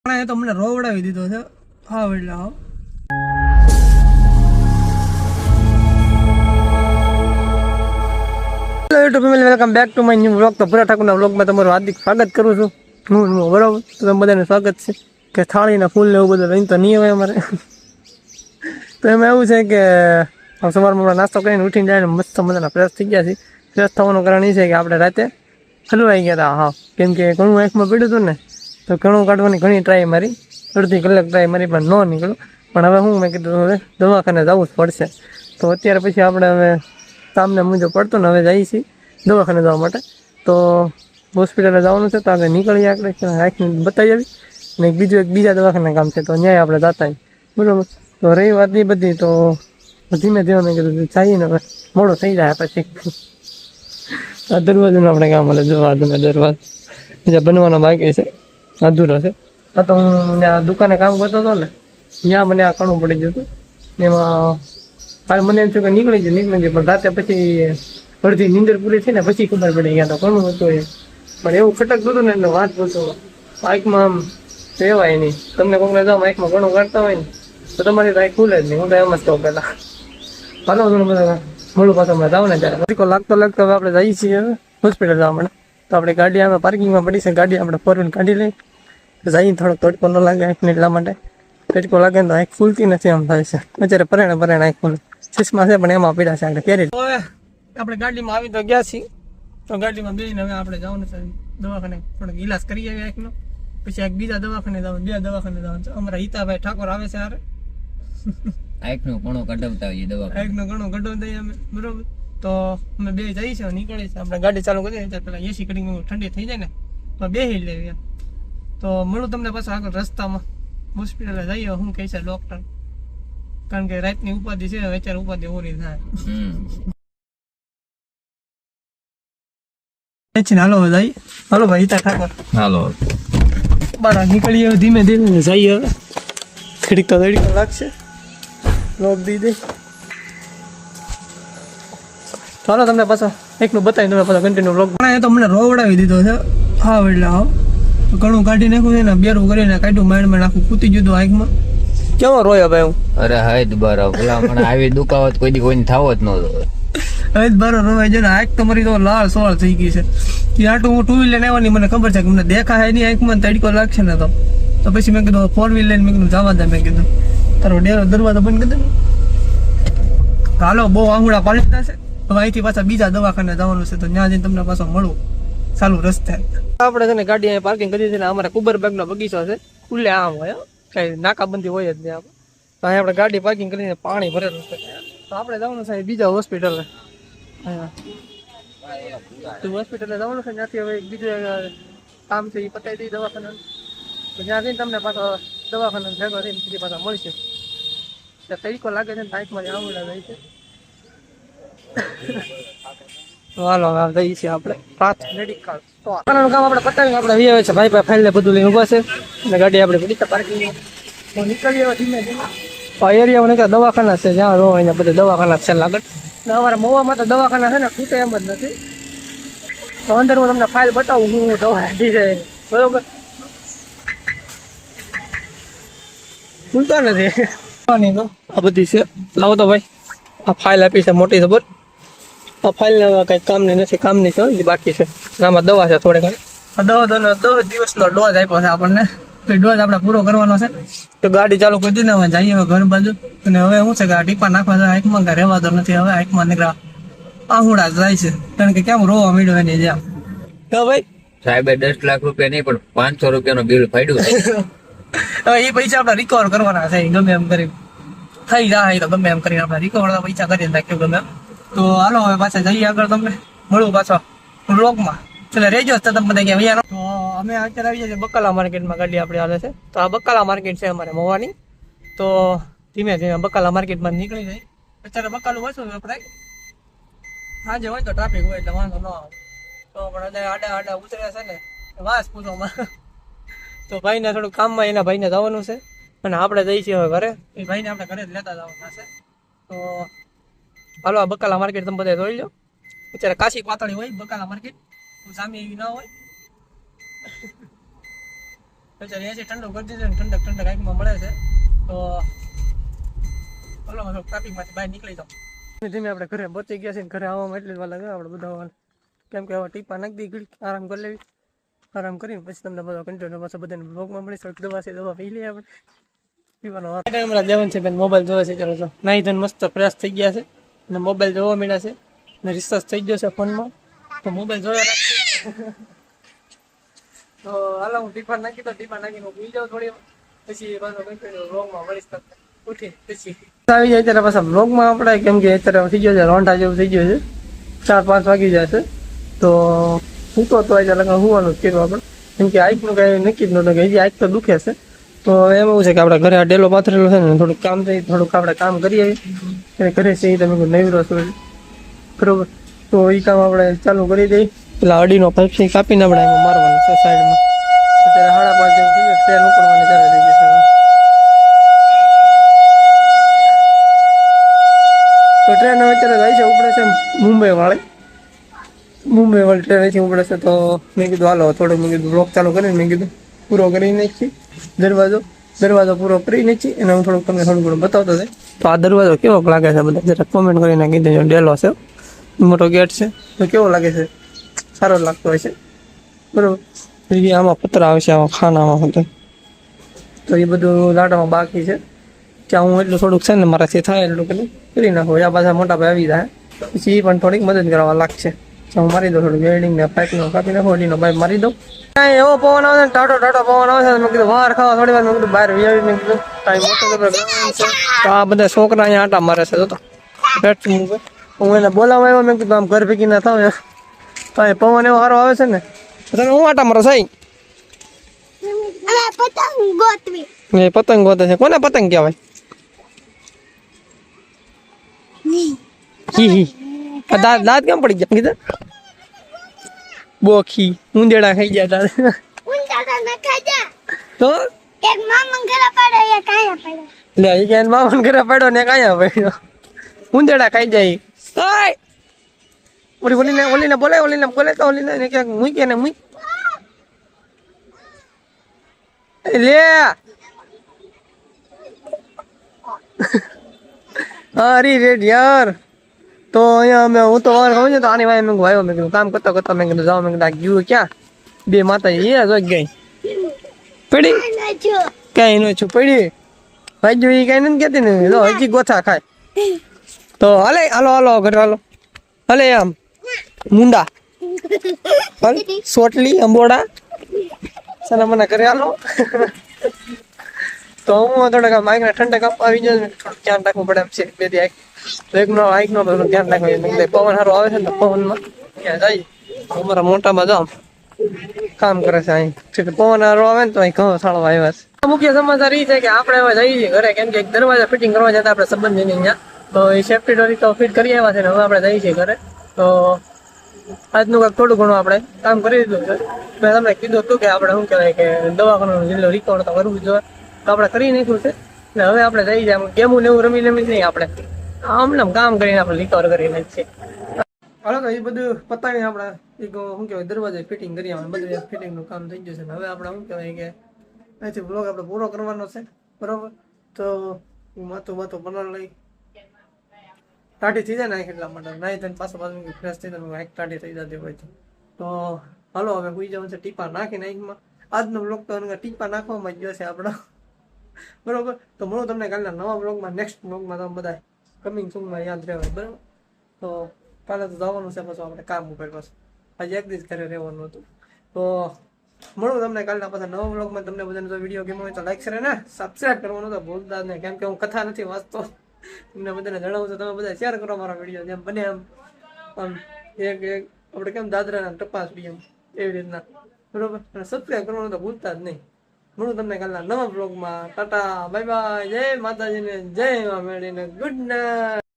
પણ એ તો મને રોવડાવી દીધો છે. હા એટલે હા hello YouTube family, welcome back to my new vlog. તો પૂરા ઠાકોરના વ્લોગમાં તમારું હાર્દિક સ્વાગત કરું છું. હું બરાબર તો તમે બધાને સ્વાગત છે કે થાળીના ફૂલ ને એવું બધું લઈને તો નહીં હોય અમારે. તો એમાં એવું છે કે સવારમાં નાસ્તો કરીને ઉઠીને જાય ને મસ્ત મજાના ફ્રેશ થઈ ગયા છે. ફ્રેશ થવાનું કારણ એ છે કે આપણે રાતે હલવાઈ ગયા હતા. હા, કેમ કે ઘણું આંખમાં પડ્યું હતું ને, તો ઘણું કાઢવાની ઘણી ટ્રાય મારી, અડધી કલાક ટ્રાય મારી પણ ન નીકળ્યું. પણ હવે હું મેં કીધું હવે દવાખાને જવું જ પડશે. તો અત્યારે પછી આપણે હવે સામને મુજબ પડતો ને હવે જઈએ છીએ દવાખાને જવા માટે. તો હોસ્પિટલે જવાનું છે તો આપણે નીકળીએ, આપણે આંખને બતાવી આવી ને બીજા દવાખાના કામ છે તો ન્યાય આપણે જતા બરાબર. તો રહી વાત નહીં બધી, તો ધીમે ધીમે મેં કીધું જઈએ ને હવે મોડો થઈ જાય પછી. આ દરવાજાનું આપણે કામ એટલે દરવાજો બીજા બનવાનો બાકી છે, અધૂરો છે. હા, તો હું ત્યાં દુકાને કામ કરતો હતો ને, ત્યાં મને આ કણું પડી ગયું હતું. એમાં હાલ મને એમ થયું કે નીકળી જાય પણ રાતે પછી અડધી નીંદર પૂરી થઈ ને પછી ખબર પડી ગયા તો ઘણું હતું એ. પણ એવું ખટકતું હતું ને એટલે વાત પૂછો, આંખમાં આમ રહેવાય નહીં. તમને કોઈને જાઓ આંખમાં ઘણું કાઢતા હોય ને તો તમારી તો આંખ ખુલે જ નહીં. હું તો એમ જ કહું પેલા હાલો તમે બધા મળું પાછો હમણાં જાવ ને ત્યારે લાગતો હવે આપણે જઈએ છીએ હવે હોસ્પિટલ જવા માટે. તો આપણે ગાડી આમાં પાર્કિંગમાં પડી છે, ગાડી આપણે ફોર વ્હીલ કાઢી લઈ જઈએ. થોડોક તડકો ન લાગે આંખને એટલા માટે. તડકો લાગે ને તો આંખ ખુલતી નથી, આમ થાય છે. અત્યારે પરેણે આંખ ખુલે ચશ્મા છે પણ એમાં પીડા છે આપણે પહેરી. હવે આપણે ગાડીમાં આવી તો ગયા છીએ, તો ગાડીમાં બેસીને હવે આપણે જવાનું છે દવાખાને, થોડોક ઇલાજ કરી આવીએ આંખનો. પછી એક બીજા દવાખાને જવાનું, બે દવાખાને જવાનું છે. અમારા હિતાભાઈ ઠાકોર આવે છે હારે, આંખનો ઘણો કઢાવતા હોઈએ દવા, આંખનો ઘણો કઢાવતા અમે બરોબર. તો અમે બે જઈએ છીએ, નીકળીએ છીએ. આપણે ગાડી ચાલુ કરીએ ત્યારે પેલા એસી કરીને ઠંડી થઈ જાય ને તો બેસી લેવી. તો મળું તમને પાછા આગળ રસ્તામાં હોસ્પિટલે જઈએ શું કહે છે ડૉક્ટર, કારણ કે રાતની ઉપાધિ છે, અત્યારે ઉપાધિ ઓરી થાય. હાલો જઈએ, હાલો ભાઈ હિતા ઠાકોર, હાલો બહાર નીકળીએ ધીમે ધીમે જઈએ. હવે ઘડીક તો દડીક લાગશે, લોક દી દે. ચાલો તમને પાછા એકનું બતાવી તમે પાછા કન્ટિન્યુ વ્લોગ. પણ એ તો મને રોવડાવી દીધો છે. હા એટલે હા ઘણું કાઢી નાખ્યું છે ને, બેરું કરીને કાઢ્યું માંડ આખું કૂતી ગયું આંખમાં. કેવો રોયો ભાઈ હું? અરે હાય બરાબર, ભલા મને આવી દુખાવત કોઈને થાવો જ નહોતો. હવે બરાબર રોવાઈ જાય ને, આંખ તમારી તો લાલ સોળ થઈ ગઈ છે. કે આટલું હું ટુ વ્હીલ લઈને આવવાની મને ખબર છે કે મને દેખાય નહીં આંખમાં, તડકો લાગશે ને તો પછી મેં કીધું ફોર વ્હીલ લઈને મેં કીધું જવા દે. મેં કીધું તારો દરવાજો બંધ કરી દે. હાલો બહુ આંગળા પાડી દીધા છે. હવે અહીંથી પાછા બીજા દવાખાને જવાનું છે, તો ત્યાં જઈને તમને પાછો મળું ચાલુ રસ્તે. આપણે છે ને ગાડી અહીંયા પાર્કિંગ કરી છે ને, અમારે કુબરબાગનો બગીચો છે, ખુલ્લે આમ હોય, કઈ નાકાબંધી હોય જ નહીં. આપણે તો અહીંયા આપણે ગાડી પાર્કિંગ કરીને પાણી ભરેલું છે. તો આપણે જવાનું છે બીજા હોસ્પિટલે. હોસ્પિટલે જવાનું છે, ત્યાંથી હવે બીજું કામ છે એ પતાવી દઈએ દવાખાના. તો ત્યાં જઈને તમને પાછો દવાખાના ભેગો થઈને બીજી પાછા મળશે. ત્યાં તરીકો લાગે છે ને આંખમાં આવડા જાય છે. હાલો હવે જઈએ છીએ આપણે પ્રાથ મેડિકલ સ્ટોર. કામ આપણે પતાવી આપણે વી છે ભાઈ ફાઇલ ને બધું લઈને ઉભા છે અને ગાડી આપણે પડી પાર્કિંગ નીકળીએ ધીમે ધીમે. એરિયામાં નીકળે દવાખાના છે, જ્યાં રહો અહીંયા બધા દવાખાના છે લાગત. ને અમારા મવામાં તો દવાખાના છે ને ખૂટે એમ જ નથી. તો અંદર હું તમને ફાઇલ બતાવું હું દવા આપી છે બરોબર, ભૂલતા નથી. આ બધી છે, લાવો તો ભાઈ આ ફાઇલ આપી છે મોટી ખબર. આ ફાઇલ કઈ કામની નથી, કામની છે બાકી છે. આમાં દવા છે થોડી ઘણી. આ દવા 10 દિવસનો ડોઝ આપ્યો છે આપણને, તો ડોઝ આપણે પૂરો કરવાનો છે. તો ગાડી ચાલુ કરી દીધી ને હવે જઈએ હવે ઘર બાજુ. અને હવે શું છે કે આ ટીપા નાખવા જાય આંખમાં, કાંઈ રહેવા તો નથી. હવે આંખમાં નીકળ્યા આહુડા જાય છે, કારણ કે કેમ રોવા મીડો એની જ્યાં. હા ભાઈ સાહેબે 10 લાખ રૂપિયા નહીં પણ 500 રૂપિયાનો બિલ ફાડ્યું. હવે એ પૈસા આપણે રિકવર કરવાના છે, ગમે એમ કરી થઈ જાય તો ગમે એમ કરીને આપણે રિકવર પૈસા કરીને રાખ્યું ગમે એમ. તો હાલો હવે પાછા જઈએ આગળ, તમને મળું પાછો વ્લોગમાં. એટલે રેજો તો તમે બધા ગયા. તો અમે અત્યારે આવી જઈએ બકાલા માર્કેટમાં, ગાડી આપણે હાલે છે. તો આ બકાલા માર્કેટ છે અમારે મવાની. તો ધીમે ધીમે બકાલા માર્કેટમાં નીકળી જાય. અત્યારે બકાલું ઓછું વપરાય, સાંજે હોય તો ટ્રાફિક હોય એટલે વાંધો ન આવે. તો પણ આડા ઉતરે છે ને વાસ પૂછોમાં. તો ભાઈને થોડું કામમાં એના ભાઈને જવાનું છે અને આપણે જઈએ છીએ હવે ઘરે. એ ભાઈને આપણે ઘરે જ લેતા જવાના છે. તો હાલો આ બકાલા માર્કેટ તમે બધા જોઈ લો. અત્યારે કાશી પાતળી હોય બકાલા માર્કેટ, સામે એવી ના હોય. અત્યારે એસી ઠંડુ કરી દીધું ને ઠંડક ઠંડક આંખમાં મળે છે. તો ચલો ટ્રાફિકમાંથી બહાર નીકળી જાઓ. ધીમે ધીમે આપણે ઘરે પહોંચી ગયા છે ને ઘરે આવવામાં એટલી જ વાર લાગે આપણે બધા, કેમ કે હવે ટીપા નાખી દઈ ઘડી આરામ કરી લેવી. આરામ કરીને પછી તમને બધા કન્ટિન્યુ પાછા બધાને બ્લોગમાં મળી શકે. દવા છે દવા પી લઈએ આપણે પીવાનો હમણાં દેવન છે બેન મોબાઈલ જોવે છે. ચાલો તો નાહી ધોઈને મસ્ત ફ્રેશ થઈ ગયા છે અને મોબાઈલ જોવા મળ્યા છે ને રિસર્ચ થઈ ગયો છે ફોનમાં તો મોબાઈલ જોયા રાખશે. તો હાલો હું ટીપા નાખી તો ટીપા નાખીને હું પી જાઉં થોડી પછી પાછો કન્ટિન્યુ બ્લોગમાં મળીશ ઉઠી પછી આવી જાય ત્યારે પાછા બ્લોગમાં આપણે, કેમ કે અત્યારે થઈ ગયો છે રોંઢા જેવું થઈ ગયું છે 4-5 વાગી જાય છે. તો હું તો અત્યારે હોવાનું જ કીધું આપણે, કેમ કે આઈકનું કાંઈ નક્કી જ નહોતું કે હજી આઈક તો દુખે છે. તો એમ એવું છે કે આપણે ઘરે આ ડેલો પાથરેલો છે ને થોડુંક કામ થઈ થોડુંક આપણે કામ કરીએ આવીએ ઘરે છે એ તમે નવીરો છો બરોબર. તો એ કામ આપણે ચાલુ કરી દઈએ. પેલા અડીનો પાઇપ છે કાપીને આપણે એમાં મારવાનો છે સાઈડમાં. અત્યારે 5:30 જેવું થઈ ગયું, ટ્રેન ઉપડવાની ચાલુ થઈ ગઈ છે. તો ટ્રેન હવે અત્યારે જાય છે ઉપડે છે મુંબઈ વાળી ટ્રેન અહીંથી ઉપડે છે. તો મેં કીધું હાલો થોડું મેં કીધું બ્લોગ ચાલુ કરીને મેં કીધું પૂરો કરી નાખી દરવાજો પૂરો કરી નાખી અને હું થોડુંક તમને થોડું ઘણું બતાવતો જાય. તો આ દરવાજો કેવો લાગે છે બધા જરા કોમેન્ટ કરીને કીધું. ડેલો છે મોટો ગેટ છે તો કેવો લાગે છે? સારો લાગતો હોય છે બરોબર. આમાં પતરા આવે છે આમાં ખાનામાં હતું તો એ બધું લાટામાં બાકી છે. ત્યાં હું એટલું થોડુંક છે ને મારાથી થાય એટલું કરી નાખું. આ પાછા મોટા ભાઈ આવી જાય પછી એ પણ થોડીક મદદ કરવા લાગશે. હું મારી દઉં થોડું વેલ્ડિંગ ને પાઇપનો કાપી નાખો અડીનો પાઇપ મારી દઉં. એવો પવન આવે ને ટાટો પવન આવે છે. મેં કીધું વાર ખાવા થોડી વાર મેં કીધું બહાર આવી મેં કીધું ટાઈમ મોટો છે. તો આ બધા છોકરા અહીંયા આટા મારે છે તો બેઠ હું એને બોલાવવા આવ્યો મેં કીધું આમ ઘર ભેગી ના થાવ તો પવન એવો સારો આવે છે ને તમે હું આટા મારો સાઈ પતંગ ગોતે છે. કોને પતંગ કહેવાય? દાંત કેમ પડી ગયા કીધા? બોખી ઉંદેડા ખાઈ ગયા તારે તો લે એ કે મામન ઘરે પડ્યો ને કાયા પડ્યો ઉંદેડા ખાઈ જાય. ઓલીને બોલે તો ઓલીને ક્યાંક મૂકે ને મૂક લે અરે રેડ યાર. તો અહીંયા અમે હું તો વાર ખાઉં છું તો આની વાય મેં આવ્યો મેં કીધું કામ કરતા મેં કીધું જાઓ મેં કીધું ગયું ક્યાં બે માતા એ જોઈ ગઈ પડી કઈ ન છું પડી ભાઈ જોઈ કઈ નથી કેતી ને હજી ગોથા ખાય. તો હાલો ઘરે હાલે આમ મુંડા સોટલી અંબોડા સના મને ઘરે હાલો. તો હું થોડાક માઇકને ઠંડક આપવા આવી જાય થોડું ધ્યાન રાખવું પડે એમ છે. બે દી આઈક નો ધ્યાન રાખવું પવન સારું આવે છે ને પવનમાં ત્યાં જાય અમારા મોટામાં જાઓ કામ કરે છે અહીં પવન સારું આવે ને તો અહીં ઘઉં સાળવા આવ્યા છે. મુખ્ય સમાચાર એ છે કે આપણે હવે જઈએ છીએ ઘરે, કેમ કે દરવાજા ફિટિંગ કરવા જતા આપણે સંબંધ અહીંયા તો એ સેફ્ટી ડોરી તો ફિટ કરી આવ્યા છે ને હવે આપણે જઈએ છીએ ઘરે. તો આજનું કંઈક થોડું ઘણું આપણે કામ કરી દીધું છે. મેં તમને કીધું હતું કે આપણે શું કહેવાય કે દવાખાનાનો જિલ્લો રિકવર તો કરવું જોઈએ તો આપણે કરી નાખ્યું છે. એટલે હવે આપણે જઈ જાય ગેમું ને એવું રમી નહીં આપણે આમને કામ કરીને આપણે રિકવર કરી નાખીએ. હાલો તો એ બધું પતાવીને આપણે એક શું કહેવાય દરવાજે ફિટિંગ કરી આવે બધું ફિટિંગનું કામ થઈ ગયું છે. હવે આપણે શું કહેવાય કે અહીંથી બ્લોગ આપણે પૂરો કરવાનો છે બરોબર. તો હું માથું બનાવી લઈ ટાઢી થઈ જાય ને એટલા માટે નાઈ થઈને પાછું ફ્રેશ થઈ જાય ટાઢી થઈ જતી હોય તો હાલો હવે સુઈ જવાનું છે ટીપા નાખીને આંખમાં. આજનો બ્લોગ તો ટીપા નાખવામાં જ ગયો છે આપણો બરોબર. તો મળું તમને કાલના નવા બ્લોગમાં નેક્સ્ટ બ્લોગમાં તમે બધા કમિંગ સૂનમાં યાદ રહેવાય બરાબર. તો કાલે તો જવાનું છે પાછું આપણે કામ ઉપર પાછું આજે એક દિવસ ઘરે રહેવાનું હતું. તો મળું તમને કાલના પાછા નવા બ્લોગમાં. તમને બધાને જો વિડીયો ગમ્યો હોય તો લાઈક શેર ને સબસ્ક્રાઈબ કરવાનું તો ભૂલતા જ નહીં, કેમ કે હું કથા નથી વાંચતો. તમને બધાને જણાવું છું તમે બધા શેર કરો મારા વિડીયો જેમ બને આમ એક આપણે કેમ દાદરાના ટપાસ એમ એવી રીતના બરોબર. અને સબસ્ક્રાઈબ કરવાનું તો ભૂલતા જ નહીં. મળું તમને કાલના નવા બ્લોગમાં. ટાટા બાય બાય, જય માતાજીને જય મા મેળીને ગુડ નાઇટ.